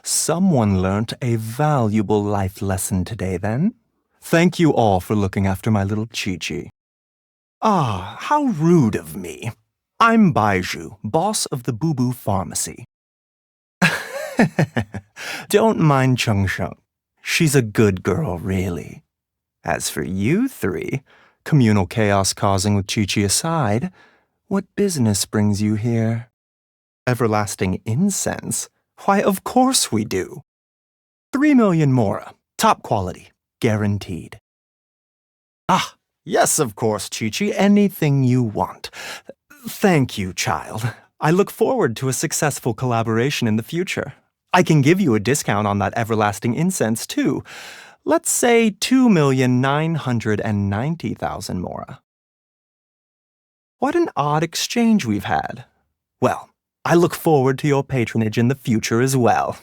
Someone learnt a valuable life lesson today, then. Thank you all for looking after my little Chi-Chi. Ah, how rude of me. I'm Baizhu, boss of the Boo Boo Pharmacy. Don't mind Chung Sheng. She's a good girl, really. As for you three, communal chaos causing with Chi-Chi aside, what business brings you here? Everlasting incense? Why, of course we do. 3 million mora, top quality, guaranteed. Ah, yes, of course, Chi-Chi, anything you want. Thank you, child. I look forward to a successful collaboration in the future. I can give you a discount on that everlasting incense, too. Let's say 2,990,000 mora. What an odd exchange we've had. Well, I look forward to your patronage in the future as well.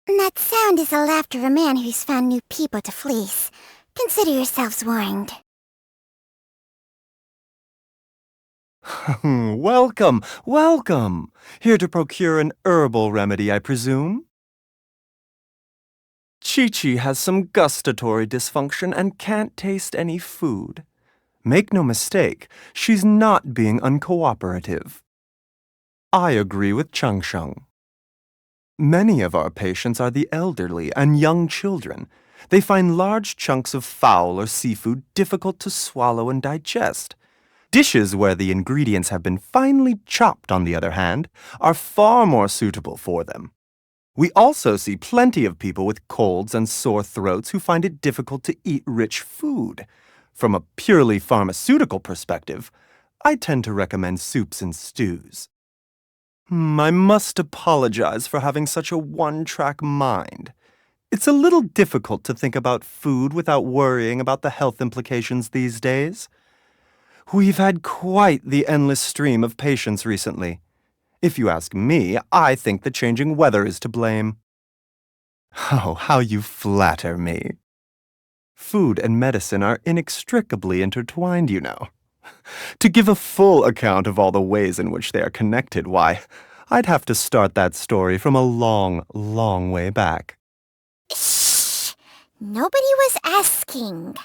That sound is the laughter of a man who's found new people to fleece. Consider yourselves warned. Welcome, welcome. Here to procure an herbal remedy, I presume? Chi-Chi has some gustatory dysfunction and can't taste any food. Make no mistake, she's not being uncooperative. I agree with Chung Sheng. Many of our patients are the elderly and young children. They find large chunks of fowl or seafood difficult to swallow and digest. Dishes where the ingredients have been finely chopped, on the other hand, are far more suitable for them. We also see plenty of people with colds and sore throats who find it difficult to eat rich food. From a purely pharmaceutical perspective, I tend to recommend soups and stews. I must apologize for having such a one-track mind. It's a little difficult to think about food without worrying about the health implications these days. We've had quite the endless stream of patients recently. If you ask me, I think the changing weather is to blame. Oh, how you flatter me. Food and medicine are inextricably intertwined, you know. To give a full account of all the ways in which they are connected, why, I'd have to start that story from a long, long way back. Shh! Nobody was asking.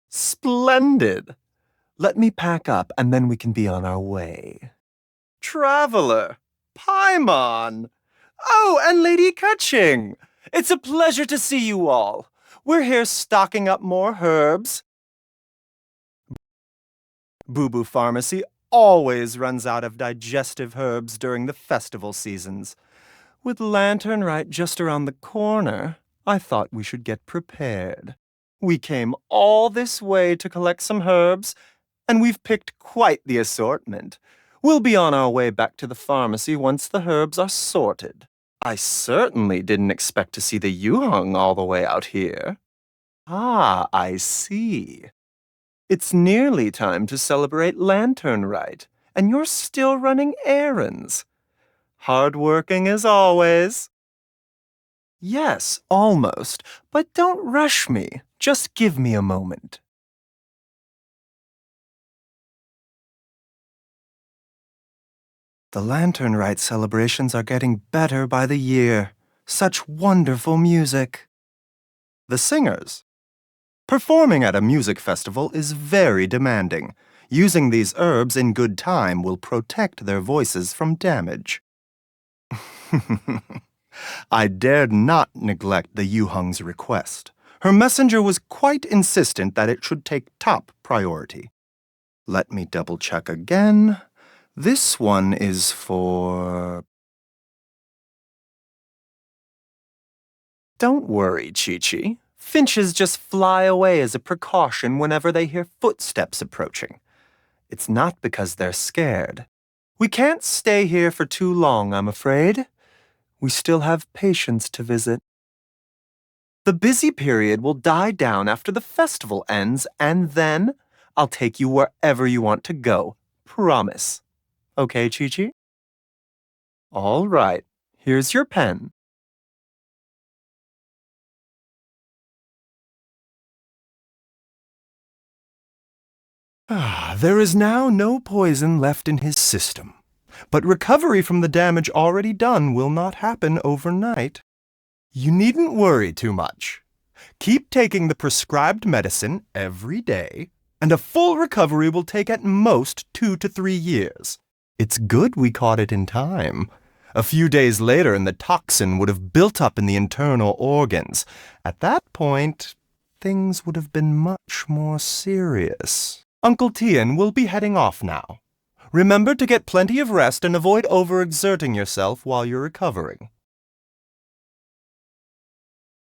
Splendid! Let me pack up and then we can be on our way. Traveler! Paimon! Oh, and Lady Kaching! It's a pleasure to see you all. We're here stocking up more herbs. Boo Boo Pharmacy always runs out of digestive herbs during the festival seasons. With Lantern Rite just around the corner, I thought we should get prepared. We came all this way to collect some herbs, and we've picked quite the assortment. We'll be on our way back to the pharmacy once the herbs are sorted. I certainly didn't expect to see the Yuheng all the way out here. Ah, I see. It's nearly time to celebrate Lantern Rite, and you're still running errands. Hardworking as always. Yes, almost, but don't rush me. Just give me a moment. The Lantern Rite celebrations are getting better by the year. Such wonderful music. The singers. Performing at a music festival is very demanding. Using these herbs in good time will protect their voices from damage. I dared not neglect the Yuheng's request. Her messenger was quite insistent that it should take top priority. Let me double-check again. This one is for... Don't worry, Chi-Chi. Finches just fly away as a precaution whenever they hear footsteps approaching. It's not because they're scared. We can't stay here for too long, I'm afraid. We still have patients to visit. The busy period will die down after the festival ends, and then I'll take you wherever you want to go. Promise. Okay, Chi-Chi? All right. Here's your pen. There is now no poison left in his system, but recovery from the damage already done will not happen overnight. You needn't worry too much. Keep taking the prescribed medicine every day, and a full recovery will take at most 2 to 3 years. It's good we caught it in time. A few days later, and the toxin would have built up in the internal organs. At that point, things would have been much more serious. Uncle Tian will be heading off now. Remember to get plenty of rest and avoid overexerting yourself while you're recovering.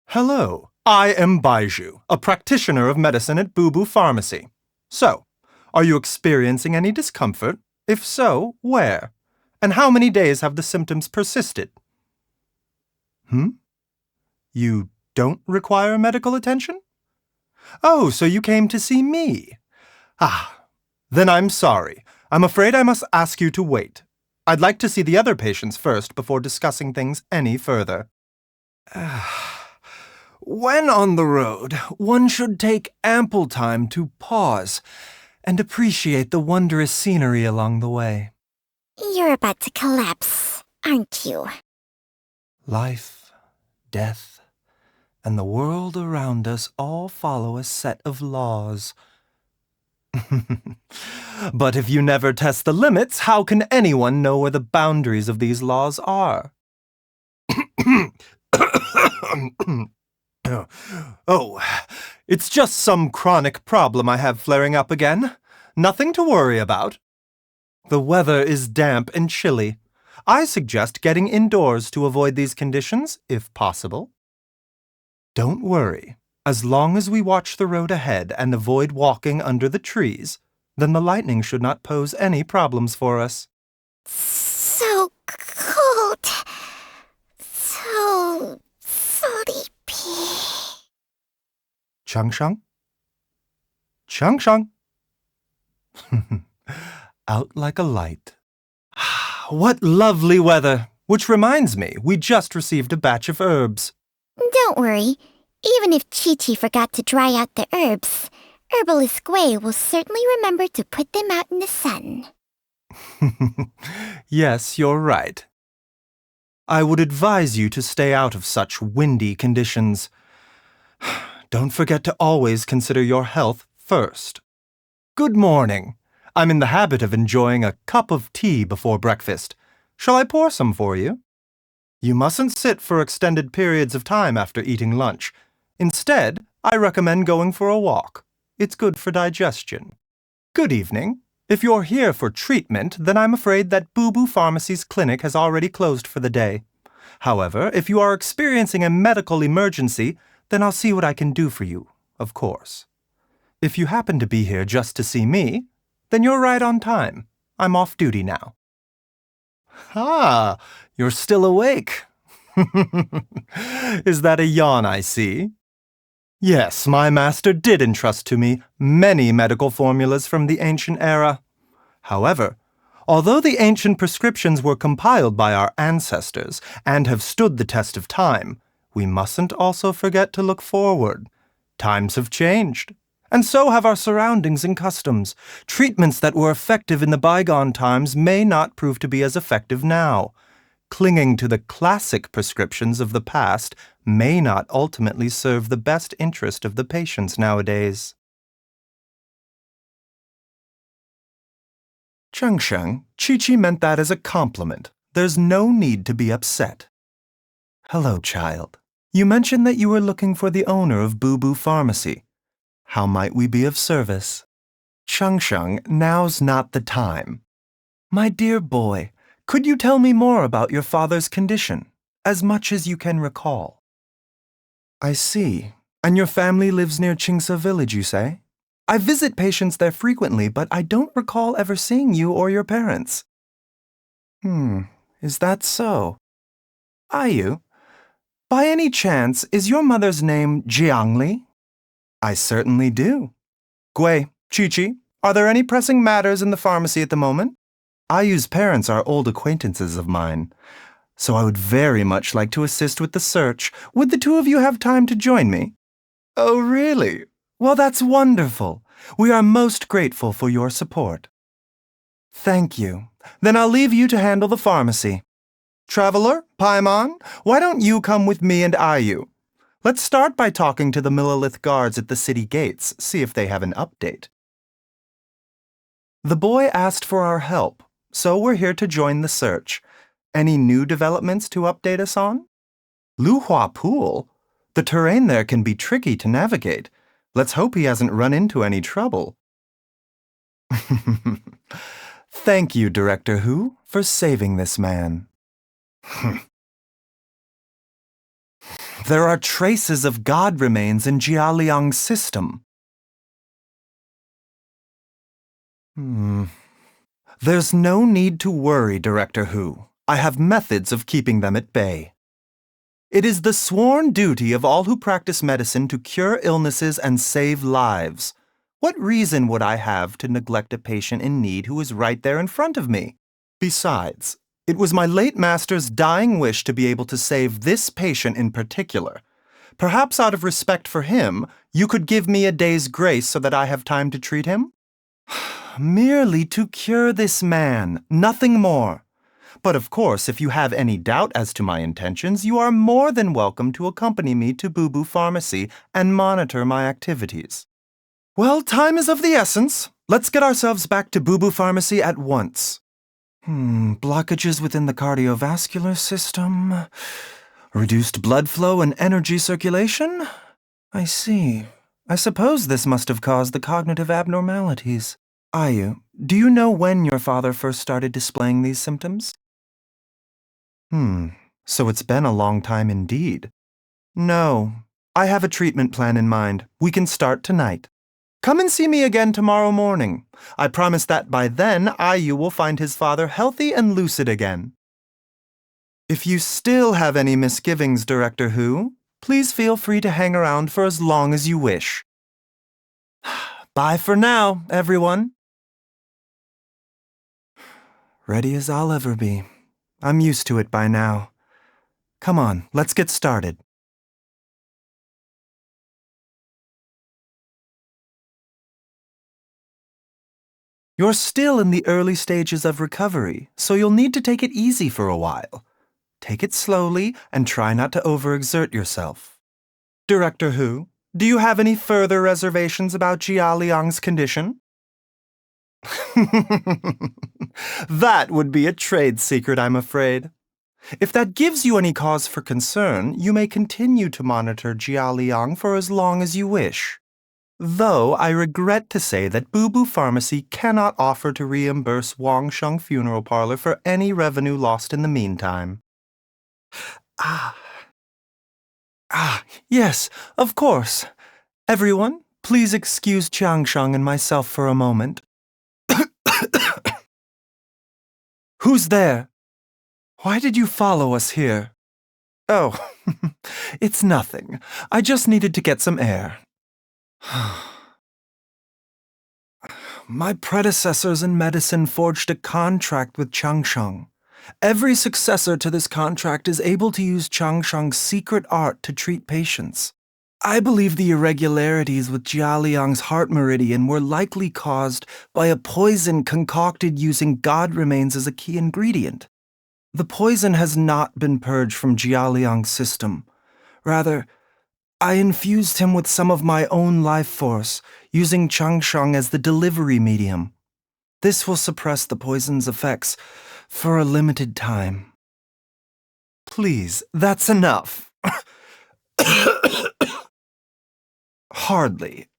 Hello, I am Baizhu, a practitioner of medicine at Boo Pharmacy. So, are you experiencing any discomfort? If so, where? And how many days have the symptoms persisted? You don't require medical attention? Oh, so you came to see me. Then I'm sorry. I'm afraid I must ask you to wait. I'd like to see the other patients first before discussing things any further. When on the road, one should take ample time to pause and appreciate the wondrous scenery along the way. You're about to collapse, aren't you? Life, death, and the world around us all follow a set of laws. But if you never test the limits, how can anyone know where the boundaries of these laws are? Oh, it's just some chronic problem I have flaring up again. Nothing to worry about. The weather is damp and chilly. I suggest getting indoors to avoid these conditions, if possible. Don't worry. As long as we watch the road ahead and avoid walking under the trees, then the lightning should not pose any problems for us. So cold. So sleepy. Changshang? Changshang? Out like a light. What lovely weather! Which reminds me, we just received a batch of herbs. Don't worry. Even if Chi-Chi forgot to dry out the herbs, Herbalist Gui will certainly remember to put them out in the sun. Yes, you're right. I would advise you to stay out of such windy conditions. Don't forget to always consider your health first. Good morning. I'm in the habit of enjoying a cup of tea before breakfast. Shall I pour some for you? You mustn't sit for extended periods of time after eating lunch. Instead, I recommend going for a walk. It's good for digestion. Good evening. If you're here for treatment, then I'm afraid that Boo Pharmacy's clinic has already closed for the day. However, if you are experiencing a medical emergency, then I'll see what I can do for you, of course. If you happen to be here just to see me, then you're right on time. I'm off duty now. You're still awake. Is that a yawn I see? Yes, my master did entrust to me many medical formulas from the ancient era. However, although the ancient prescriptions were compiled by our ancestors and have stood the test of time, we mustn't also forget to look forward. Times have changed, and so have our surroundings and customs. Treatments that were effective in the bygone times may not prove to be as effective now. Clinging to the classic prescriptions of the past may not ultimately serve the best interest of the patients nowadays. Changsheng, Chi-Chi meant that as a compliment. There's no need to be upset. Hello, child. You mentioned that you were looking for the owner of Boo Pharmacy. How might we be of service? Changsheng, now's not the time. My dear boy, could you tell me more about your father's condition, as much as you can recall? I see. And your family lives near Qingse village, you say? I visit patients there frequently, but I don't recall ever seeing you or your parents. Is that so? Ayu, by any chance, is your mother's name Jiangli? I certainly do. Gui, Chi-Chi, are there any pressing matters in the pharmacy at the moment? Ayu's parents are old acquaintances of mine, so I would very much like to assist with the search. Would the two of you have time to join me? Oh, really? Well, that's wonderful. We are most grateful for your support. Thank you. Then I'll leave you to handle the pharmacy. Traveler, Paimon, why don't you come with me and Ayu? Let's start by talking to the Millilith guards at the city gates, see if they have an update. The boy asked for our help, so we're here to join the search. Any new developments to update us on? Luhua Pool? The terrain there can be tricky to navigate. Let's hope he hasn't run into any trouble. Thank you, Director Hu, for saving this man. There are traces of god remains in Jialiang's system. There's no need to worry, Director Hu. I have methods of keeping them at bay. It is the sworn duty of all who practice medicine to cure illnesses and save lives. What reason would I have to neglect a patient in need who is right there in front of me? Besides, it was my late master's dying wish to be able to save this patient in particular. Perhaps out of respect for him, you could give me a day's grace so that I have time to treat him? Merely to cure this man, nothing more. But of course, if you have any doubt as to my intentions, you are more than welcome to accompany me to Boo Boo Pharmacy and monitor my activities. Well, time is of the essence. Let's get ourselves back to Boo Boo Pharmacy at once. Blockages within the cardiovascular system. Reduced blood flow and energy circulation? I see. I suppose this must have caused the cognitive abnormalities. Ayu, do you know when your father first started displaying these symptoms? So it's been a long time indeed. No, I have a treatment plan in mind. We can start tonight. Come and see me again tomorrow morning. I promise that by then, Ayu will find his father healthy and lucid again. If you still have any misgivings, Director Hu, please feel free to hang around for as long as you wish. Bye for now, everyone. Ready as I'll ever be. I'm used to it by now. Come on, let's get started. You're still in the early stages of recovery, so you'll need to take it easy for a while. Take it slowly and try not to overexert yourself. Director Hu, do you have any further reservations about Jia Liang's condition? That would be a trade secret, I'm afraid. If that gives you any cause for concern, you may continue to monitor Jia Liang for as long as you wish. Though I regret to say that Boo Boo Pharmacy cannot offer to reimburse Wang Sheng Funeral Parlor for any revenue lost in the meantime. Yes, of course. Everyone, please excuse Changsheng and myself for a moment. Who's there? Why did you follow us here? Oh, it's nothing. I just needed to get some air. My predecessors in medicine forged a contract with Changsheng. Every successor to this contract is able to use Changsheng's secret art to treat patients. I believe the irregularities with Jia Liang's heart meridian were likely caused by a poison concocted using god remains as a key ingredient. The poison has not been purged from Jia Liang's system. Rather, I infused him with some of my own life force, using Changsheng as the delivery medium. This will suppress the poison's effects for a limited time. Please, that's enough. Hardly.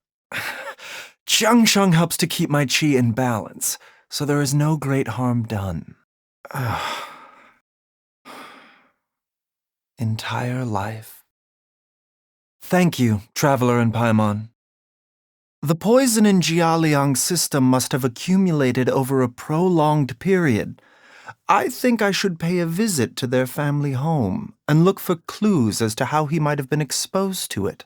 Changsheng helps to keep my qi in balance, so there is no great harm done. Entire life. Thank you, Traveler and Paimon. The poison in Jia Liang's system must have accumulated over a prolonged period. I think I should pay a visit to their family home and look for clues as to how he might have been exposed to it.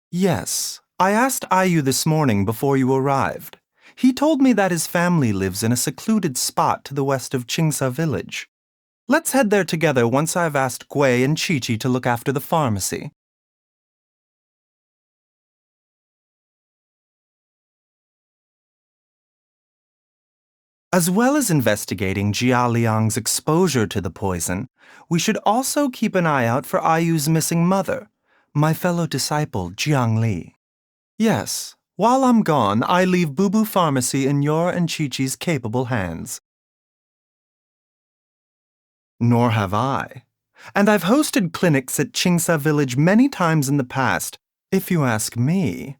Yes, I asked Ayu this morning before you arrived. He told me that his family lives in a secluded spot to the west of Qingsa village. Let's head there together once I've asked Gui and Chi-Chi to look after the pharmacy. As well as investigating Jia Liang's exposure to the poison, we should also keep an eye out for Ayu's missing mother, my fellow disciple Jiang Li. Yes, while I'm gone, I leave Boo Pharmacy in your and Chi-Chi's capable hands. Nor have I. And I've hosted clinics at Qingsa Village many times in the past. If you ask me,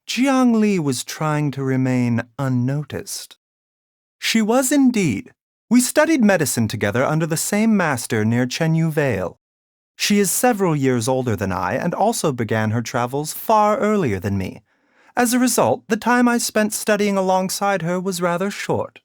Jiang Li was trying to remain unnoticed. She was indeed. We studied medicine together under the same master near Chenyu Vale. She is several years older than I and also began her travels far earlier than me. As a result, the time I spent studying alongside her was rather short.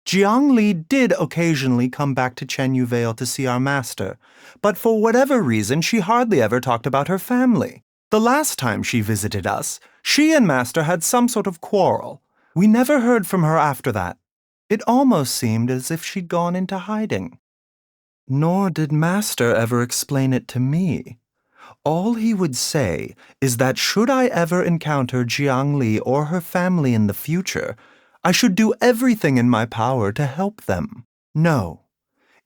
Jiang Li did occasionally come back to Chenyu Vale to see our master, but for whatever reason she hardly ever talked about her family. The last time she visited us, she and master had some sort of quarrel. We never heard from her after that. It almost seemed as if she'd gone into hiding. Nor did master ever explain it to me. All he would say is that should I ever encounter Jiang Li or her family in the future, I should do everything in my power to help them. No.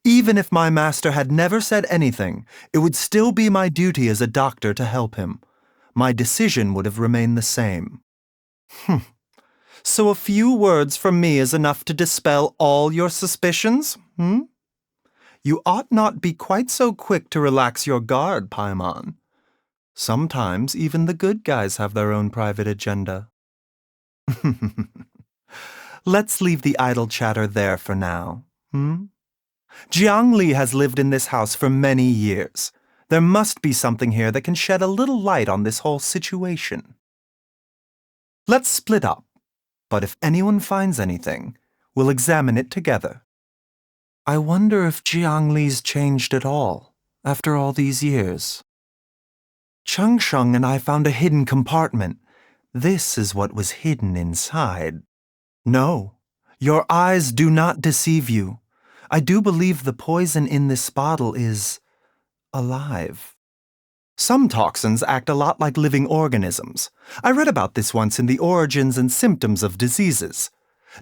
Even if my master had never said anything, it would still be my duty as a doctor to help him. My decision would have remained the same. So a few words from me is enough to dispel all your suspicions, You ought not be quite so quick to relax your guard, Paimon. Sometimes even the good guys have their own private agenda. Let's leave the idle chatter there for now, Jiang Li has lived in this house for many years. There must be something here that can shed a little light on this whole situation. Let's split up, but if anyone finds anything, we'll examine it together. I wonder if Jiang Li's changed at all, after all these years. Cheng Sheng and I found a hidden compartment. This is what was hidden inside. No, your eyes do not deceive you. I do believe the poison in this bottle is alive. Some toxins act a lot like living organisms. I read about this once in the Origins and Symptoms of Diseases.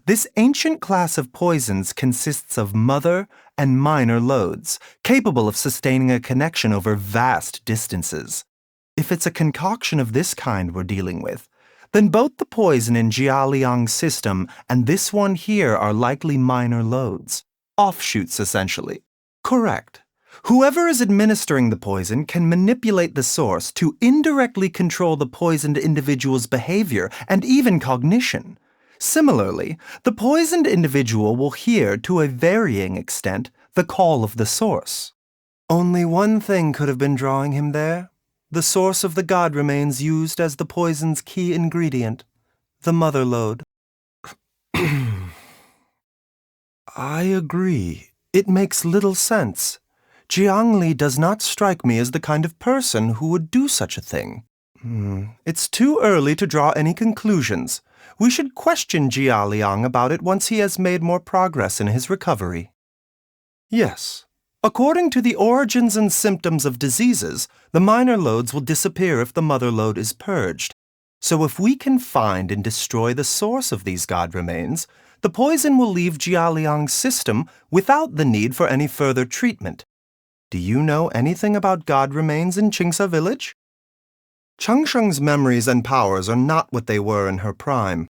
This ancient class of poisons consists of mother and minor loads, capable of sustaining a connection over vast distances. If it's a concoction of this kind we're dealing with, then both the poison in Jia Liang's system and this one here are likely minor loads, offshoots essentially. Correct. Whoever is administering the poison can manipulate the source to indirectly control the poisoned individual's behavior and even cognition. Similarly, the poisoned individual will hear, to a varying extent, the call of the source. Only one thing could have been drawing him there. The source of the god remains used as the poison's key ingredient, the mother lode. I agree. It makes little sense. Jiang Li does not strike me as the kind of person who would do such a thing. It's too early to draw any conclusions. We should question Jia Liang about it once he has made more progress in his recovery. Yes. According to the Origins and Symptoms of Diseases, the minor loads will disappear if the mother lode is purged. So if we can find and destroy the source of these god remains, the poison will leave Jia Liang's system without the need for any further treatment. Do you know anything about god remains in Qingsa Village? Cheng Sheng's memories and powers are not what they were in her prime.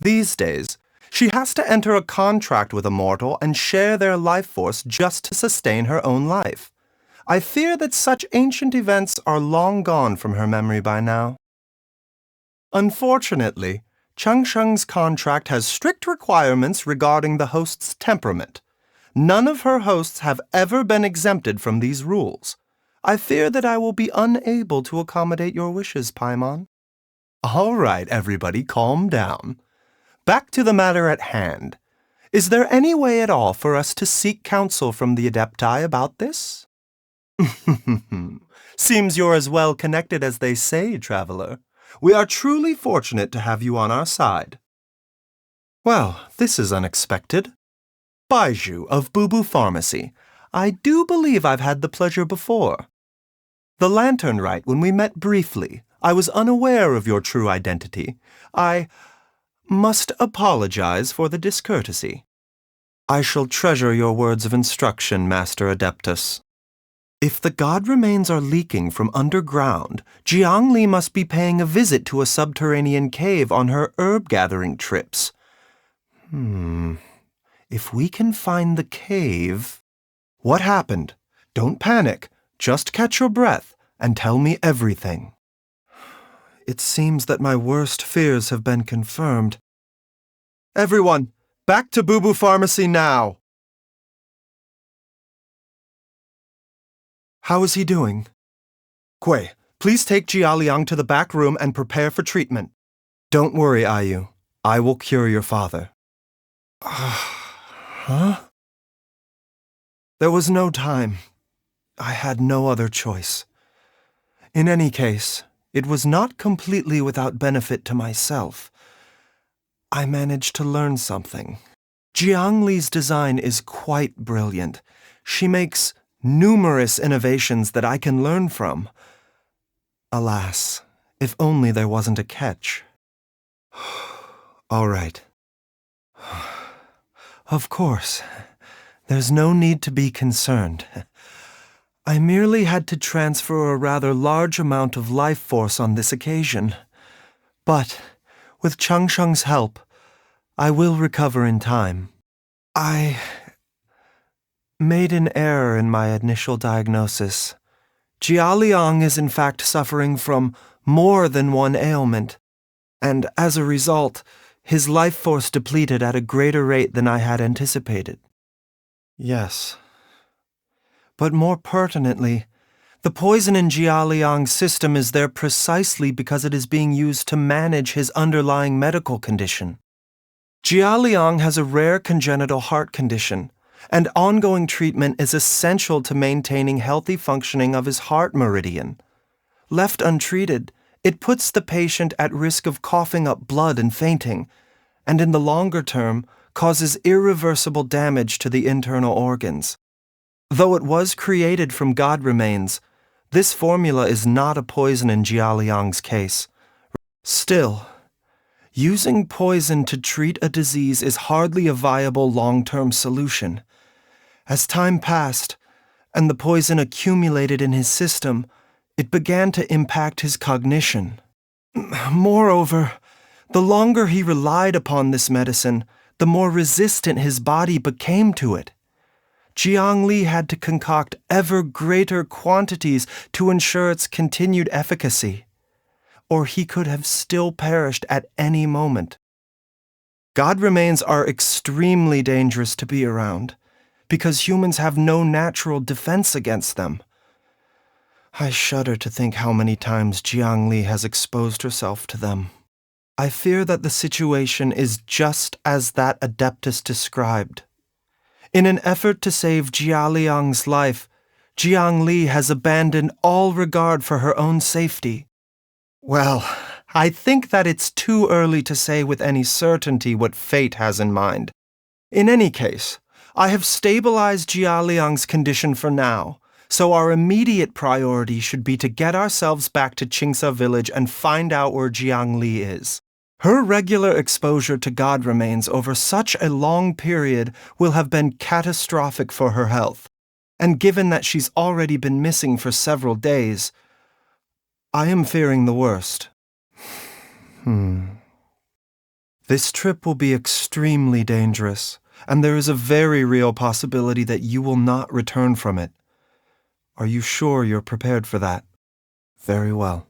These days, she has to enter a contract with a mortal and share their life force just to sustain her own life. I fear that such ancient events are long gone from her memory by now. Unfortunately, Cheng Sheng's contract has strict requirements regarding the host's temperament. None of her hosts have ever been exempted from these rules. I fear that I will be unable to accommodate your wishes, Paimon. All right, everybody, calm down. Back to the matter at hand. Is there any way at all for us to seek counsel from the Adepti about this? Seems you're as well connected as they say, traveler. We are truly fortunate to have you on our side. Well, this is unexpected. Baizhu of Boo Pharmacy. I do believe I've had the pleasure before. The lantern rite, when we met briefly, I was unaware of your true identity. I must apologize for the discourtesy. I shall treasure your words of instruction, Master Adeptus. If the god remains are leaking from underground, Jiangli must be paying a visit to a subterranean cave on her herb-gathering trips. If we can find the cave... What happened? Don't panic. Just catch your breath and tell me everything. It seems that my worst fears have been confirmed. Everyone, back to Boo Boo Pharmacy now! How is he doing? Kui, please take Jialiang to the back room and prepare for treatment. Don't worry, Ayu. I will cure your father. Huh? There was no time. I had no other choice. In any case, it was not completely without benefit to myself. I managed to learn something. Jiangli's design is quite brilliant. She makes numerous innovations that I can learn from. Alas, if only there wasn't a catch. All right. Of course, there's no need to be concerned. I merely had to transfer a rather large amount of life force on this occasion. But, with Changsheng's help, I will recover in time. I made an error in my initial diagnosis. Jialiang is in fact suffering from more than one ailment, and as a result, his life force depleted at a greater rate than I had anticipated. Yes. But more pertinently, the poison in Jialiang's system is there precisely because it is being used to manage his underlying medical condition. Jialiang has a rare congenital heart condition, and ongoing treatment is essential to maintaining healthy functioning of his heart meridian. Left untreated, it puts the patient at risk of coughing up blood and fainting, and in the longer term, causes irreversible damage to the internal organs. Though it was created from god remains, this formula is not a poison in Jialiang's case. Still, using poison to treat a disease is hardly a viable long-term solution. As time passed, and the poison accumulated in his system, it began to impact his cognition. Moreover, the longer he relied upon this medicine, the more resistant his body became to it. Jiangli had to concoct ever greater quantities to ensure its continued efficacy, or he could have still perished at any moment. God remains are extremely dangerous to be around, because humans have no natural defense against them. I shudder to think how many times Jiangli has exposed herself to them. I fear that the situation is just as that Adeptus described. In an effort to save Jialiang's life, Jiangli has abandoned all regard for her own safety. Well, I think that it's too early to say with any certainty what fate has in mind. In any case, I have stabilized Jialiang's condition for now, so our immediate priority should be to get ourselves back to Qingsa village and find out where Jiangli is. Her regular exposure to god remains over such a long period will have been catastrophic for her health, and given that she's already been missing for several days, I am fearing the worst. This trip will be extremely dangerous, and there is a very real possibility that you will not return from it. Are you sure you're prepared for that? Very well.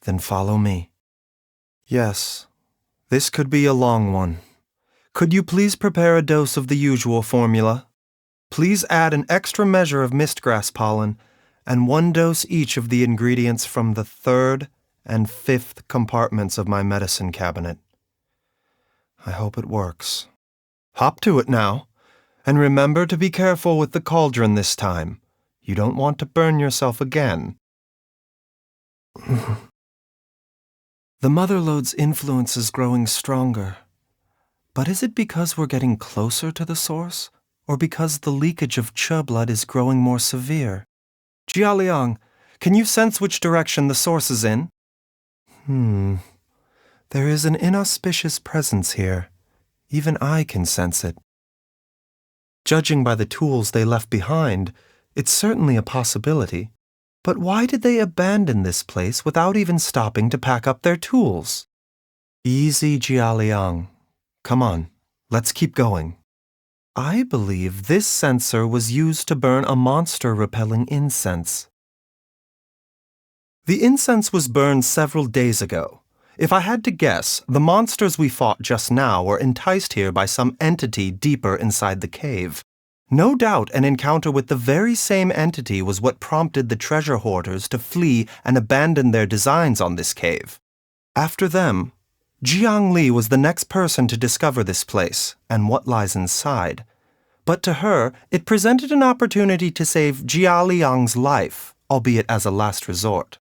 Then follow me. Yes, this could be a long one. Could you please prepare a dose of the usual formula? Please add an extra measure of mistgrass pollen and 1 dose each of the ingredients from the 3rd and 5th compartments of my medicine cabinet. I hope it works. Hop to it now, and remember to be careful with the cauldron this time. You don't want to burn yourself again. The Mother Lode's influence is growing stronger. But is it because we're getting closer to the source, or because the leakage of Che blood is growing more severe? Jialiang, can you sense which direction the source is in? There is an inauspicious presence here. Even I can sense it. Judging by the tools they left behind, it's certainly a possibility. But why did they abandon this place without even stopping to pack up their tools? Easy, Jialiang. Come on, let's keep going. I believe this censer was used to burn a monster-repelling incense. The incense was burned several days ago. If I had to guess, the monsters we fought just now were enticed here by some entity deeper inside the cave. No doubt an encounter with the very same entity was what prompted the treasure hoarders to flee and abandon their designs on this cave. After them, Jiang Li was the next person to discover this place and what lies inside. But to her, it presented an opportunity to save Jia Liang's life, albeit as a last resort.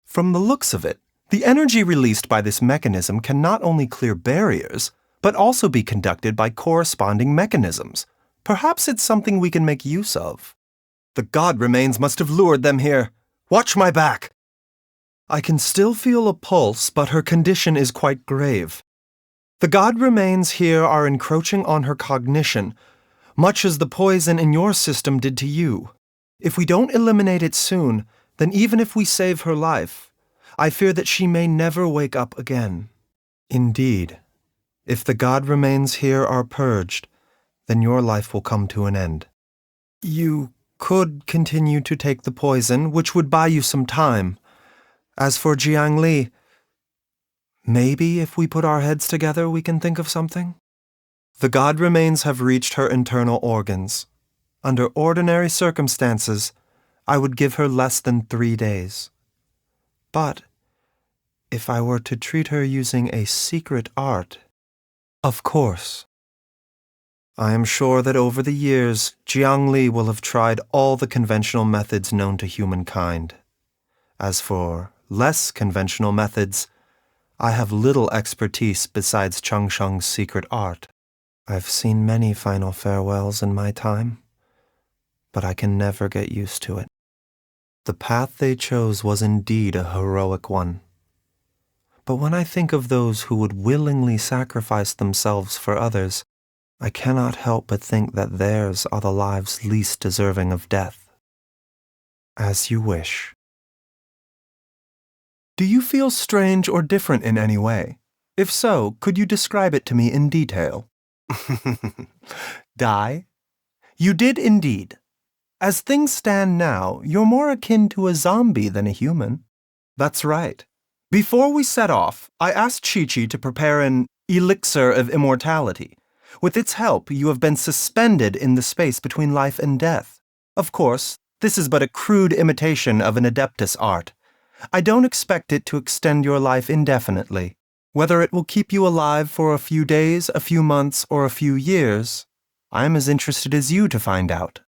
From the looks of it, the energy released by this mechanism can not only clear barriers, but also be conducted by corresponding mechanisms. Perhaps it's something we can make use of. The god remains must have lured them here. Watch my back! I can still feel a pulse, but her condition is quite grave. The god remains here are encroaching on her cognition, much as the poison in your system did to you. If we don't eliminate it soon, then even if we save her life, I fear that she may never wake up again. Indeed, if the god remains here are purged, then your life will come to an end. You could continue to take the poison, which would buy you some time. As for Jiang Li, maybe if we put our heads together we can think of something? The god remains have reached her internal organs. Under ordinary circumstances, I would give her less than 3 days. But if I were to treat her using a secret art, of course. I am sure that over the years, Jiang Li will have tried all the conventional methods known to humankind. As for less conventional methods, I have little expertise besides Changsheng's secret art. I've seen many final farewells in my time, but I can never get used to it. The path they chose was indeed a heroic one. But when I think of those who would willingly sacrifice themselves for others, I cannot help but think that theirs are the lives least deserving of death. As you wish. Do you feel strange or different in any way? If so, could you describe it to me in detail? Die? You did indeed. As things stand now, you're more akin to a zombie than a human. That's right. Before we set off, I asked Chi-Chi to prepare an elixir of immortality. With its help, you have been suspended in the space between life and death. Of course, this is but a crude imitation of an adeptus art. I don't expect it to extend your life indefinitely. Whether it will keep you alive for a few days, a few months, or a few years, I'm as interested as you to find out.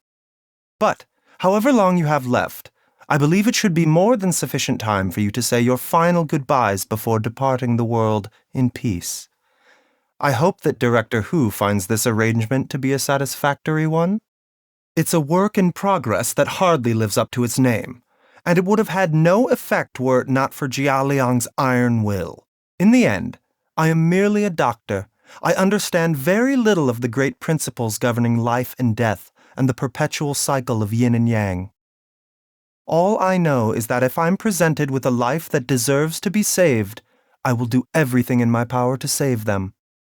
But, however long you have left, I believe it should be more than sufficient time for you to say your final goodbyes before departing the world in peace. I hope that Director Hu finds this arrangement to be a satisfactory one. It's a work in progress that hardly lives up to its name, and it would have had no effect were it not for Jia Liang's iron will. In the end, I am merely a doctor. I understand very little of the great principles governing life and death and the perpetual cycle of yin and yang. All I know is that if I'm presented with a life that deserves to be saved, I will do everything in my power to save them.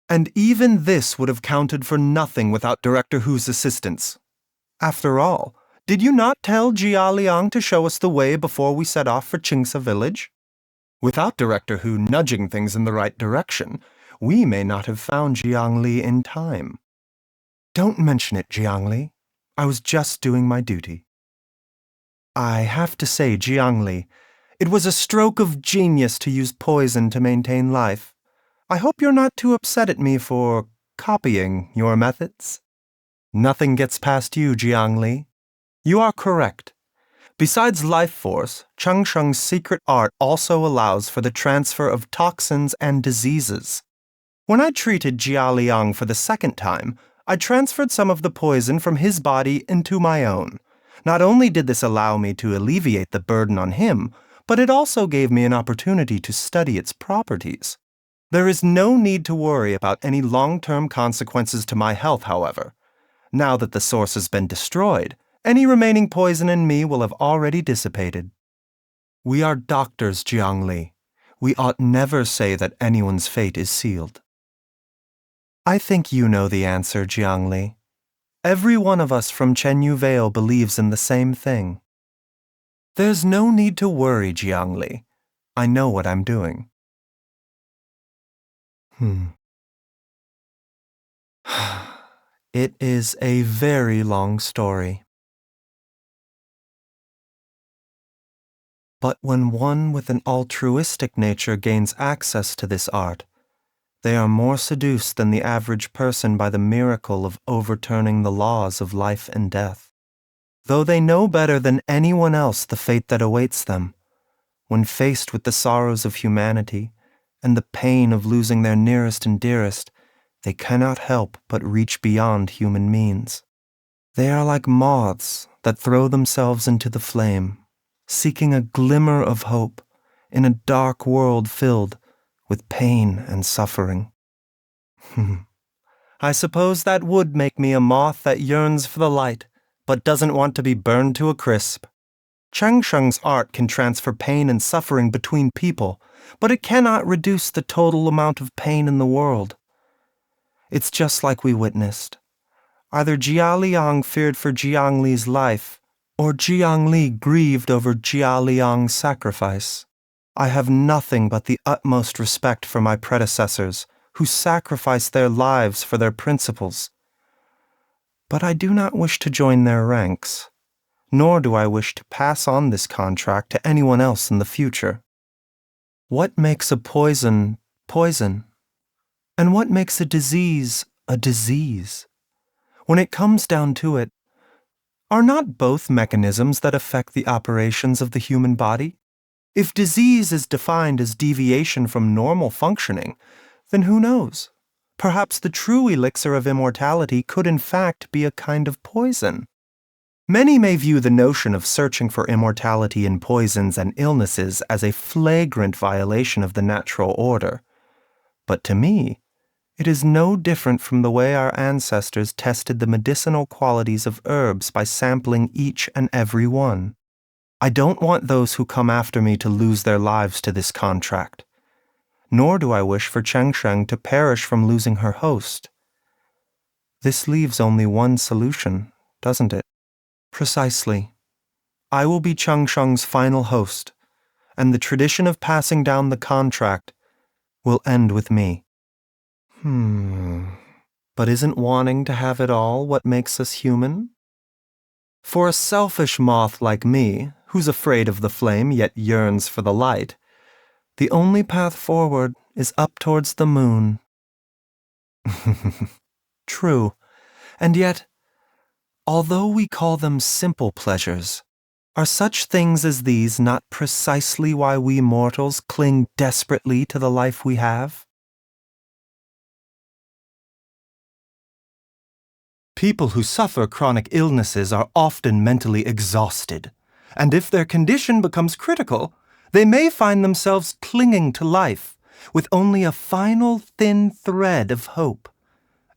And even this would have counted for nothing without Director Hu's assistance. After all, did you not tell Jia Liang to show us the way before we set off for Qingsa village? Without Director Hu nudging things in the right direction, we may not have found Jiang Li in time. Don't mention it, Jiang Li. I was just doing my duty. I have to say, Jiang Li, it was a stroke of genius to use poison to maintain life. I hope you're not too upset at me for copying your methods. Nothing gets past you, Jiang Li. You are correct. Besides life force, Changsheng's secret art also allows for the transfer of toxins and diseases. When I treated Jia Liang for the second time, I transferred some of the poison from his body into my own. Not only did this allow me to alleviate the burden on him, but it also gave me an opportunity to study its properties. There is no need to worry about any long-term consequences to my health, however. Now that the source has been destroyed, any remaining poison in me will have already dissipated. We are doctors, Jiangli. We ought never say that anyone's fate is sealed. I think you know the answer, Jiangli. Every one of us from Chenyu Vale believes in the same thing. There's no need to worry, Jiangli. I know what I'm doing. It is a very long story. But when one with an altruistic nature gains access to this art, they are more seduced than the average person by the miracle of overturning the laws of life and death. Though they know better than anyone else the fate that awaits them, when faced with the sorrows of humanity and the pain of losing their nearest and dearest, they cannot help but reach beyond human means. They are like moths that throw themselves into the flame, seeking a glimmer of hope in a dark world filled with pain and suffering. I suppose that would make me a moth that yearns for the light, but doesn't want to be burned to a crisp. Cheng Sheng's art can transfer pain and suffering between people, but it cannot reduce the total amount of pain in the world. It's just like we witnessed. Either Jia Liang feared for Jiangli's life, or Jiangli grieved over Jia Liang's sacrifice. I have nothing but the utmost respect for my predecessors, who sacrificed their lives for their principles. But I do not wish to join their ranks, nor do I wish to pass on this contract to anyone else in the future. What makes a poison poison? And what makes a disease a disease? When it comes down to it, are not both mechanisms that affect the operations of the human body? If disease is defined as deviation from normal functioning, then who knows? Perhaps the true elixir of immortality could in fact be a kind of poison. Many may view the notion of searching for immortality in poisons and illnesses as a flagrant violation of the natural order. But to me, it is no different from the way our ancestors tested the medicinal qualities of herbs by sampling each and every one. I don't want those who come after me to lose their lives to this contract. Nor do I wish for Cheng Sheng to perish from losing her host. This leaves only one solution, doesn't it? Precisely. I will be Cheng Sheng's final host, and the tradition of passing down the contract will end with me. But isn't wanting to have it all what makes us human? For a selfish moth like me, who's afraid of the flame yet yearns for the light, the only path forward is up towards the moon. True, and yet, although we call them simple pleasures, are such things as these not precisely why we mortals cling desperately to the life we have? People who suffer chronic illnesses are often mentally exhausted, and if their condition becomes critical, they may find themselves clinging to life with only a final thin thread of hope.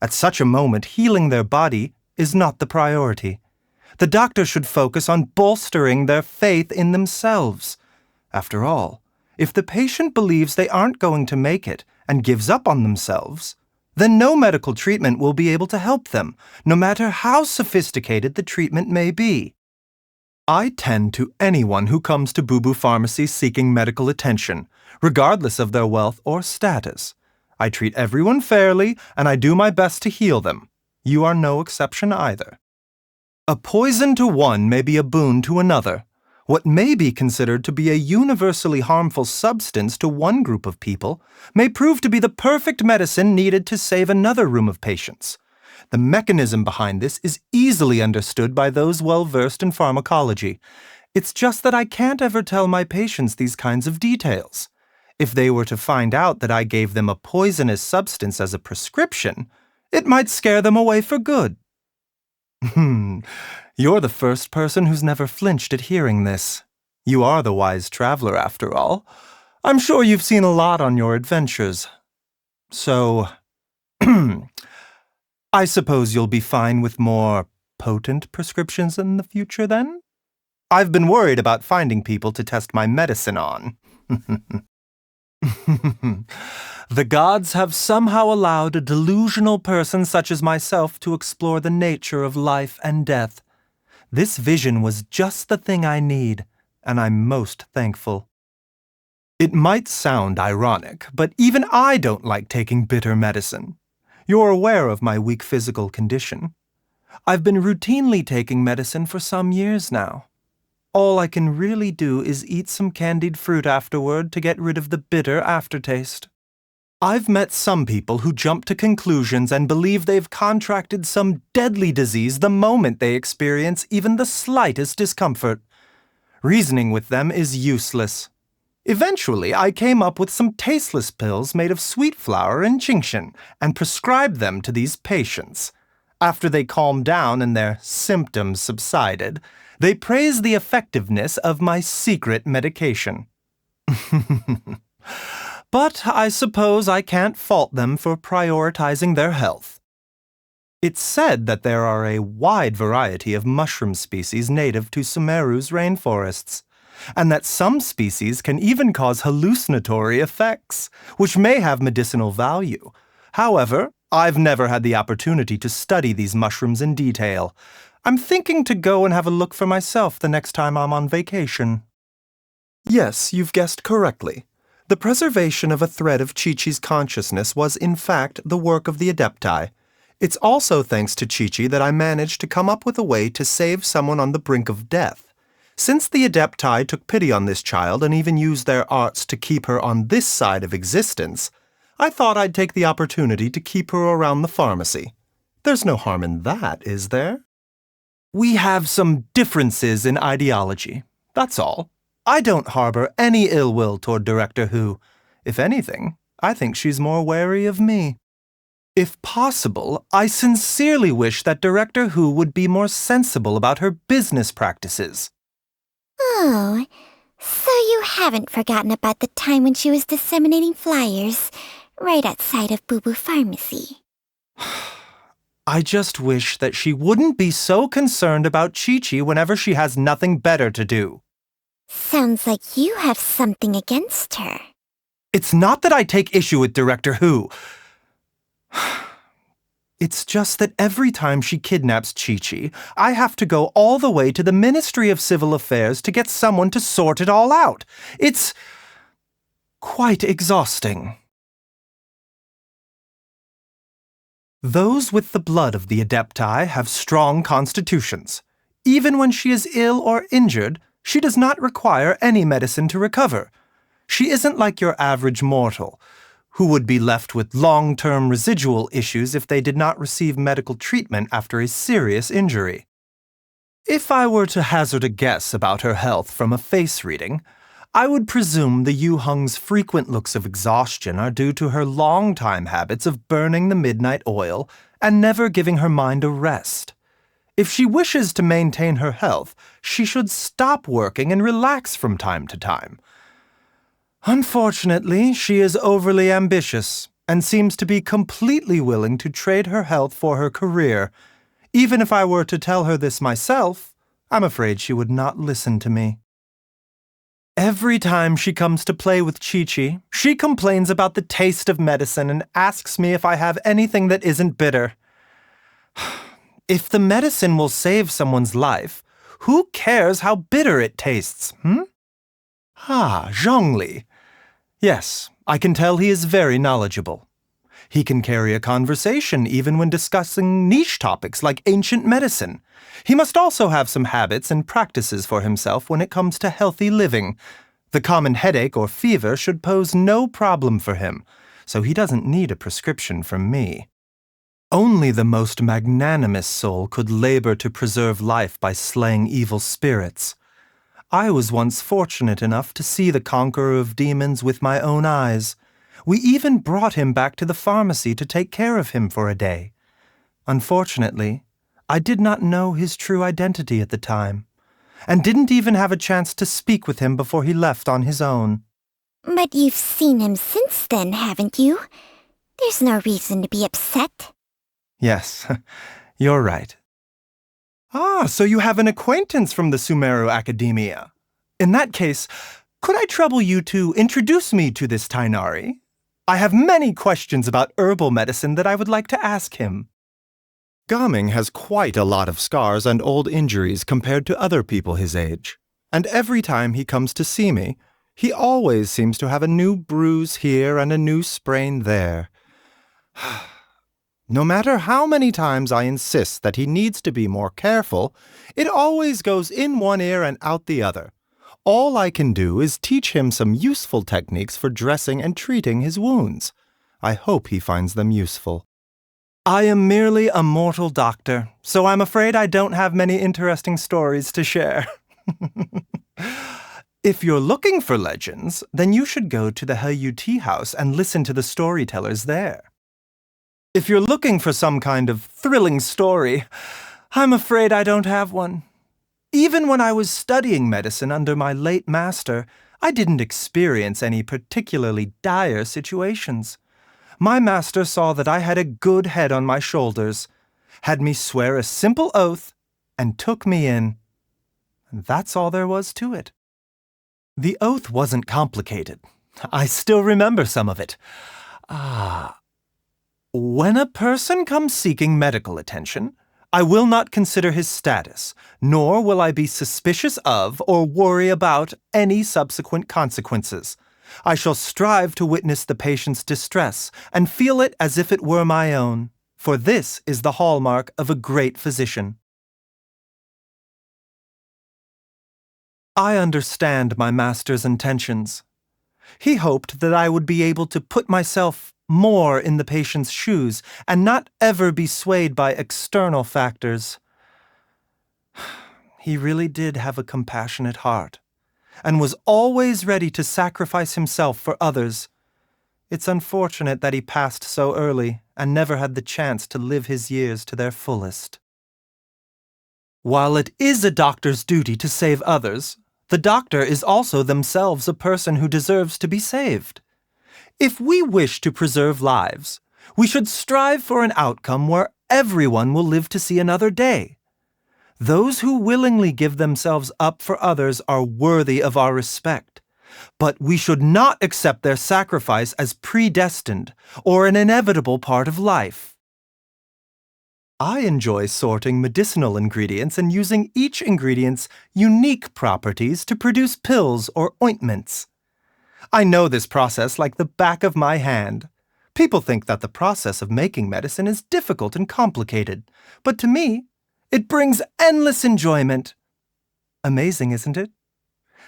At such a moment, healing their body is not the priority. The doctor should focus on bolstering their faith in themselves. After all, if the patient believes they aren't going to make it and gives up on themselves, then no medical treatment will be able to help them, no matter how sophisticated the treatment may be. I tend to anyone who comes to Boo Boo Pharmacy seeking medical attention, regardless of their wealth or status. I treat everyone fairly, and I do my best to heal them. You are no exception either. A poison to one may be a boon to another. What may be considered to be a universally harmful substance to one group of people may prove to be the perfect medicine needed to save another room of patients. The mechanism behind this is easily understood by those well-versed in pharmacology. It's just that I can't ever tell my patients these kinds of details. If they were to find out that I gave them a poisonous substance as a prescription, it might scare them away for good. You're the first person who's never flinched at hearing this. You are the wise traveler, after all. I'm sure you've seen a lot on your adventures. So, I suppose you'll be fine with more potent prescriptions in the future then? I've been worried about finding people to test my medicine on. The gods have somehow allowed a delusional person such as myself to explore the nature of life and death. This vision was just the thing I need, and I'm most thankful. It might sound ironic, but even I don't like taking bitter medicine. You're aware of my weak physical condition. I've been routinely taking medicine for some years now. All I can really do is eat some candied fruit afterward to get rid of the bitter aftertaste. I've met some people who jump to conclusions and believe they've contracted some deadly disease the moment they experience even the slightest discomfort. Reasoning with them is useless. Eventually, I came up with some tasteless pills made of sweet flour and chingshin and prescribed them to these patients. After they calmed down and their symptoms subsided, they praised the effectiveness of my secret medication. But I suppose I can't fault them for prioritizing their health. It's said that there are a wide variety of mushroom species native to Sumeru's rainforests, and that some species can even cause hallucinatory effects, which may have medicinal value. However, I've never had the opportunity to study these mushrooms in detail. I'm thinking to go and have a look for myself the next time I'm on vacation. Yes, you've guessed correctly. The preservation of a thread of Chi-Chi's consciousness was, in fact, the work of the Adepti. It's also thanks to Chi-Chi that I managed to come up with a way to save someone on the brink of death. Since the Adepti took pity on this child and even used their arts to keep her on this side of existence, I thought I'd take the opportunity to keep her around the pharmacy. There's no harm in that, is there? We have some differences in ideology, that's all. I don't harbor any ill will toward Director Who. If anything, I think she's more wary of me. If possible, I sincerely wish that Director Who would be more sensible about her business practices. Oh, so you haven't forgotten about the time when she was disseminating flyers right outside of Boo Boo Pharmacy. I just wish that she wouldn't be so concerned about Chi-Chi whenever she has nothing better to do. Sounds like you have something against her. It's not that I take issue with Director Who. It's just that every time she kidnaps Chi-Chi, I have to go all the way to the Ministry of Civil Affairs to get someone to sort it all out. It's quite exhausting. Those with the blood of the Adepti have strong constitutions. Even when she is ill or injured, she does not require any medicine to recover. She isn't like your average mortal, who would be left with long-term residual issues if they did not receive medical treatment after a serious injury. If I were to hazard a guess about her health from a face reading, I would presume the Yu-Hung's frequent looks of exhaustion are due to her long-time habits of burning the midnight oil and never giving her mind a rest. If she wishes to maintain her health, she should stop working and relax from time to time. Unfortunately, she is overly ambitious and seems to be completely willing to trade her health for her career. Even if I were to tell her this myself, I'm afraid she would not listen to me. Every time she comes to play with Chi-Chi, she complains about the taste of medicine and asks me if I have anything that isn't bitter. If the medicine will save someone's life, who cares how bitter it tastes, Ah, Zhongli. Yes, I can tell he is very knowledgeable. He can carry a conversation even when discussing niche topics like ancient medicine. He must also have some habits and practices for himself when it comes to healthy living. The common headache or fever should pose no problem for him, so he doesn't need a prescription from me. Only the most magnanimous soul could labor to preserve life by slaying evil spirits. I was once fortunate enough to see the conqueror of demons with my own eyes. We even brought him back to the pharmacy to take care of him for a day. Unfortunately, I did not know his true identity at the time, and didn't even have a chance to speak with him before he left on his own. But you've seen him since then, haven't you? There's no reason to be upset. Yes, you're right. Ah, so you have an acquaintance from the Sumeru Academia. In that case, could I trouble you to introduce me to this Tainari? I have many questions about herbal medicine that I would like to ask him. Gaming has quite a lot of scars and old injuries compared to other people his age. And every time he comes to see me, he always seems to have a new bruise here and a new sprain there. No matter how many times I insist that he needs to be more careful, it always goes in one ear and out the other. All I can do is teach him some useful techniques for dressing and treating his wounds. I hope he finds them useful. I am merely a mortal doctor, so I'm afraid I don't have many interesting stories to share. If you're looking for legends, then you should go to the Heyu Tea House and listen to the storytellers there. If you're looking for some kind of thrilling story, I'm afraid I don't have one. Even when I was studying medicine under my late master, I didn't experience any particularly dire situations. My master saw that I had a good head on my shoulders, had me swear a simple oath, and took me in. And that's all there was to it. The oath wasn't complicated. I still remember some of it. When a person comes seeking medical attention, I will not consider his status, nor will I be suspicious of or worry about any subsequent consequences. I shall strive to witness the patient's distress and feel it as if it were my own, for this is the hallmark of a great physician. I understand my master's intentions. He hoped that I would be able to put myself more in the patient's shoes and not ever be swayed by external factors. He really did have a compassionate heart, and was always ready to sacrifice himself for others. It's unfortunate that he passed so early and never had the chance to live his years to their fullest. While it is a doctor's duty to save others, the doctor is also themselves a person who deserves to be saved. If we wish to preserve lives, we should strive for an outcome where everyone will live to see another day. Those who willingly give themselves up for others are worthy of our respect, but we should not accept their sacrifice as predestined or an inevitable part of life. I enjoy sorting medicinal ingredients and using each ingredient's unique properties to produce pills or ointments. I know this process like the back of my hand. People think that the process of making medicine is difficult and complicated, but to me, it brings endless enjoyment. Amazing, isn't it?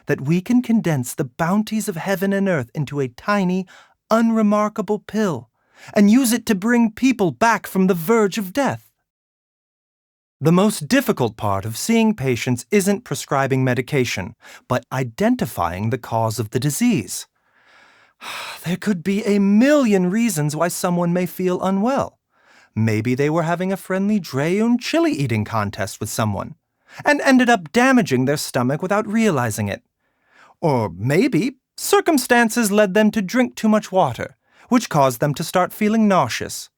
That we can condense the bounties of heaven and earth into a tiny, unremarkable pill and use it to bring people back from the verge of death. The most difficult part of seeing patients isn't prescribing medication, but identifying the cause of the disease. There could be a million reasons why someone may feel unwell. Maybe they were having a friendly Drayun chili eating contest with someone and ended up damaging their stomach without realizing it. Or maybe circumstances led them to drink too much water, which caused them to start feeling nauseous.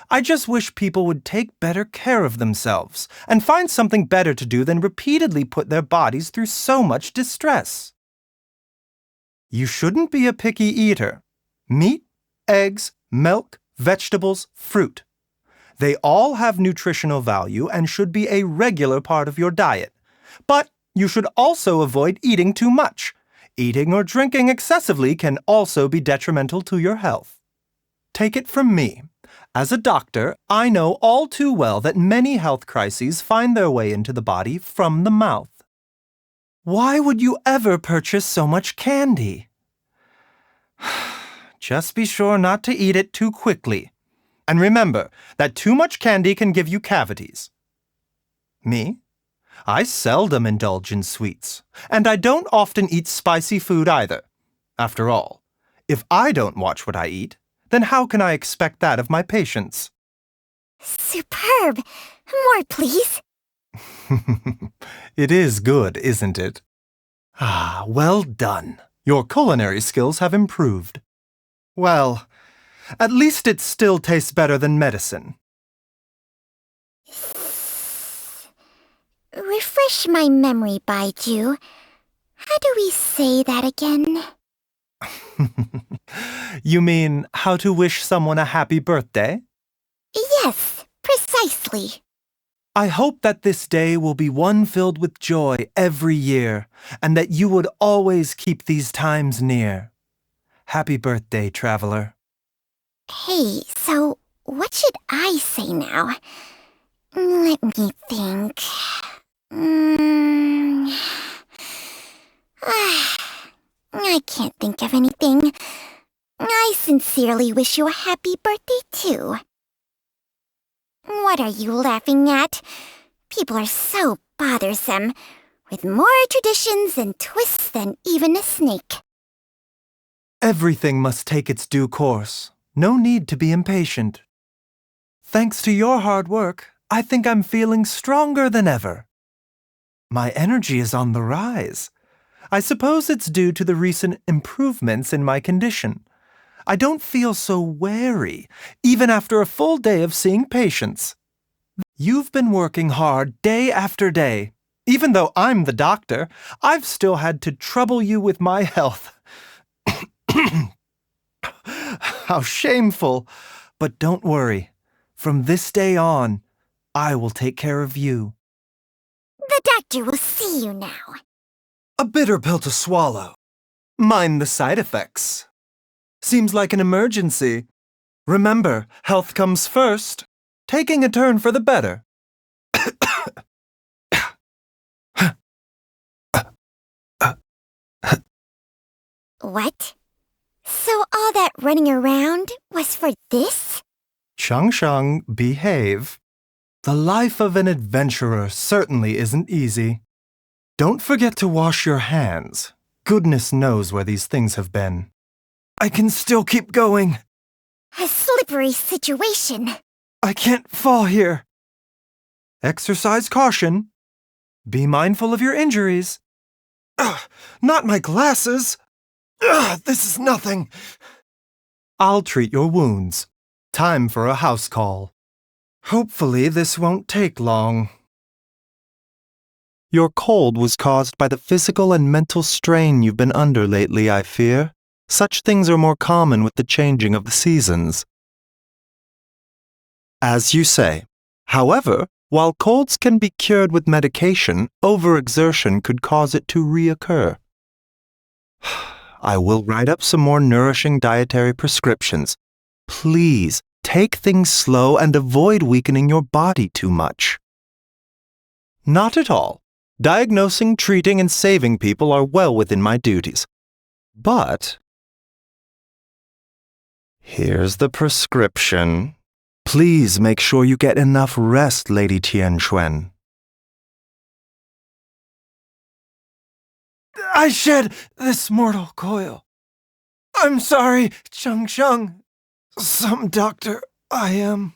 I just wish people would take better care of themselves and find something better to do than repeatedly put their bodies through so much distress. You shouldn't be a picky eater. Meat, eggs, milk, vegetables, fruit. They all have nutritional value and should be a regular part of your diet. But you should also avoid eating too much. Eating or drinking excessively can also be detrimental to your health. Take it from me. As a doctor, I know all too well that many health crises find their way into the body from the mouth. Why would you ever purchase so much candy? Just be sure not to eat it too quickly. And remember that too much candy can give you cavities. Me? I seldom indulge in sweets, and I don't often eat spicy food either. After all, if I don't watch what I eat, then how can I expect that of my patients? Superb! More, please. It is good, isn't it? Ah, well done. Your culinary skills have improved. Well, At least it still tastes better than medicine. Refresh my memory, baizhu. How do we say that again? You mean how to wish someone a happy birthday? Yes, precisely. I hope that this day will be one filled with joy every year, and that you would always keep these times near. Happy birthday, traveler. Hey, so what should I say now? Let me think. I can't think of anything. I sincerely wish you a happy birthday, too. What are you laughing at? People are so bothersome, with more traditions and twists than even a snake. Everything must take its due course. No need to be impatient. Thanks to your hard work, I think I'm feeling stronger than ever. My energy is on the rise. I suppose it's due to the recent improvements in my condition. I don't feel so wary, even after a full day of seeing patients. You've been working hard day after day. Even though I'm the doctor, I've still had to trouble you with my health. How shameful! But don't worry. From this day on, I will take care of you. The doctor will see you now. A bitter pill to swallow. Mind the side effects. Seems like an emergency. Remember, health comes first. Taking a turn for the better. What? So all that running around was for this? Shang, behave. The life of an adventurer certainly isn't easy. Don't forget to wash your hands. Goodness knows where these things have been. I can still keep going. A slippery situation. I can't fall here. Exercise caution. Be mindful of your injuries. Ugh, not my glasses. Ugh, this is nothing. I'll treat your wounds. Time for a house call. Hopefully this won't take long. Your cold was caused by the physical and mental strain you've been under lately, I fear. Such things are more common with the changing of the seasons. As you say. However, while colds can be cured with medication, overexertion could cause it to reoccur. I will write up some more nourishing dietary prescriptions. Please, take things slow and avoid weakening your body too much. Not at all. Diagnosing, treating, and saving people are well within my duties. But here's the prescription. Please make sure you get enough rest, Lady Tianquan. I shed this mortal coil. I'm sorry, Shang. Some doctor I am.